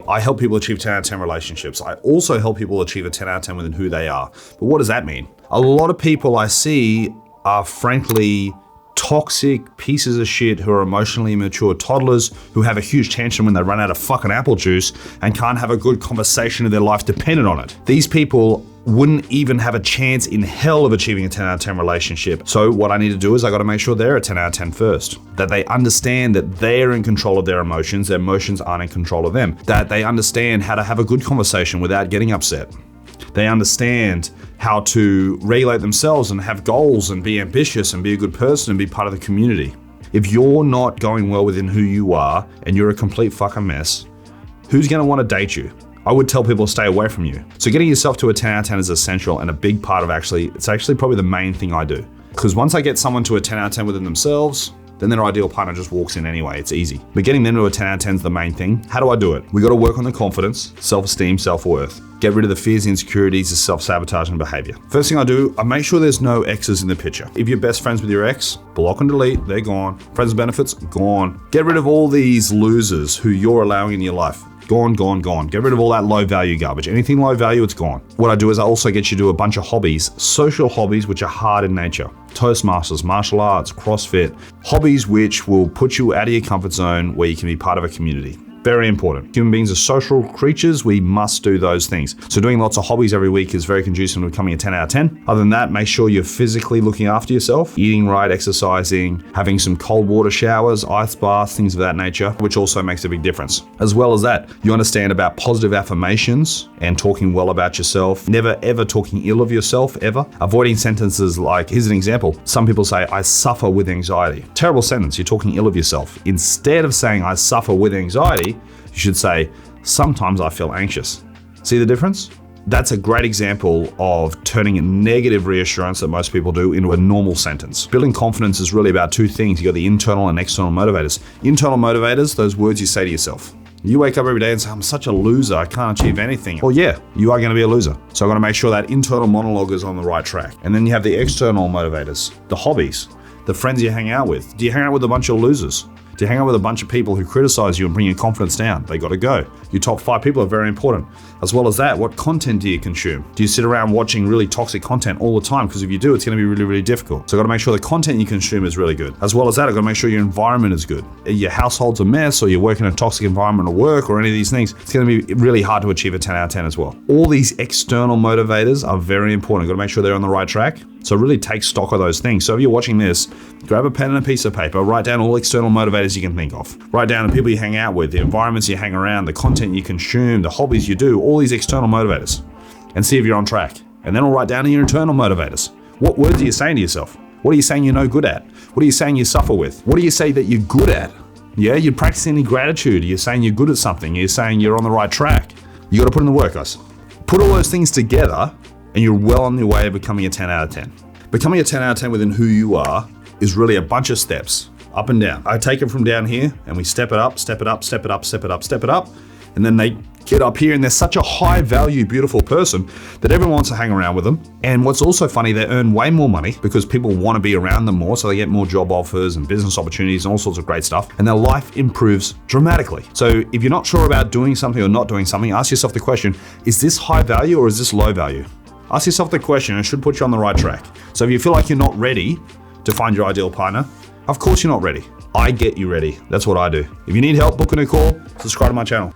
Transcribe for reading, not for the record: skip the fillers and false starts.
I help people achieve 10 out of 10 relationships. I also help people achieve a 10 out of 10 within who they are. But what does that mean? A lot of people I see are frankly toxic pieces of shit who are emotionally immature toddlers who have a huge tantrum when they run out of fucking apple juice and can't have a good conversation of their life dependent on it. These people wouldn't even have a chance in hell of achieving a 10 out of 10 relationship. So what I need to do is I got to make sure they're a 10 out of 10 first. That they understand that they're in control of their emotions aren't in control of them. That they understand how to have a good conversation without getting upset. They understand how to regulate themselves and have goals and be ambitious and be a good person and be part of the community. If you're not going well within who you are and you're a complete fucking mess, who's gonna wanna date you? I would tell people to stay away from you. So getting yourself to a 10 out of 10 is essential and a big part of it's actually probably the main thing I do. Because once I get someone to a 10 out of 10 within themselves, then their ideal partner just walks in anyway, it's easy. But getting them to a 10 out of 10 is the main thing. How do I do it? We gotta work on the confidence, self-esteem, self-worth. Get rid of the fears, insecurities, the self-sabotage and behavior. First thing I do, I make sure there's no exes in the picture. If you're best friends with your ex, block and delete, they're gone. Friends with benefits, gone. Get rid of all these losers who you're allowing in your life. Gone, gone, gone. Get rid of all that low value garbage. Anything low value, it's gone. What I do is I also get you to do a bunch of hobbies, social hobbies, which are hard in nature. Toastmasters, martial arts, CrossFit, hobbies which will put you out of your comfort zone where you can be part of a community. Very important. Human beings are social creatures. We must do those things. So doing lots of hobbies every week is very conducive to becoming a 10 out of 10. Other than that, make sure you're physically looking after yourself, eating right, exercising, having some cold water showers, ice baths, things of that nature, which also makes a big difference. As well as that, you understand about positive affirmations and talking well about yourself. Never ever talking ill of yourself, ever. Avoiding sentences like, here's an example. Some people say, I suffer with anxiety. Terrible sentence, you're talking ill of yourself. Instead of saying, I suffer with anxiety, you should say, sometimes I feel anxious. See the difference? That's a great example of turning a negative reassurance that most people do into a normal sentence. Building confidence is really about two things. You got the internal and external motivators. Internal motivators, those words you say to yourself. You wake up every day and say, I'm such a loser, I can't achieve anything. Well, yeah, you are gonna be a loser. So I'm gonna make sure that internal monologue is on the right track. And then you have the external motivators, the hobbies, the friends you hang out with. Do you hang out with a bunch of losers? Do you hang out with a bunch of people who criticize you and bring your confidence down? They gotta go. Your top 5 people are very important. As well as that, what content do you consume? Do you sit around watching really toxic content all the time? Because if you do, it's gonna be really, really difficult. So I gotta make sure the content you consume is really good. As well as that, I gotta make sure your environment is good. Your household's a mess, or you're working in a toxic environment at work, or any of these things, it's gonna be really hard to achieve a 10 out of 10 as well. All these external motivators are very important. Gotta make sure they're on the right track. So really take stock of those things. So if you're watching this, grab a pen and a piece of paper, write down all external motivators you can think of. Write down the people you hang out with, the environments you hang around, the content you consume, the hobbies you do, all these external motivators, and see if you're on track. And then I'll write down your internal motivators. What words are you saying to yourself? What are you saying you're no good at? What are you saying you suffer with? What do you say that you're good at? Yeah, you're practicing any gratitude. You're saying you're good at something. You're saying you're on the right track. You gotta put in the work, guys. Put all those things together and you're well on your way of becoming a 10 out of 10. Becoming a 10 out of 10 within who you are is really a bunch of steps, up and down. I take it from down here and we step it up, step it up, step it up, step it up, step it up. And then they get up here and they're such a high value, beautiful person that everyone wants to hang around with them. And what's also funny, they earn way more money because people want to be around them more. So they get more job offers and business opportunities and all sorts of great stuff. And their life improves dramatically. So if you're not sure about doing something or not doing something, ask yourself the question, is this high value or is this low value? Ask yourself the question and it should put you on the right track. So if you feel like you're not ready to find your ideal partner, of course you're not ready. I get you ready. That's what I do. If you need help, book a new call, subscribe to my channel.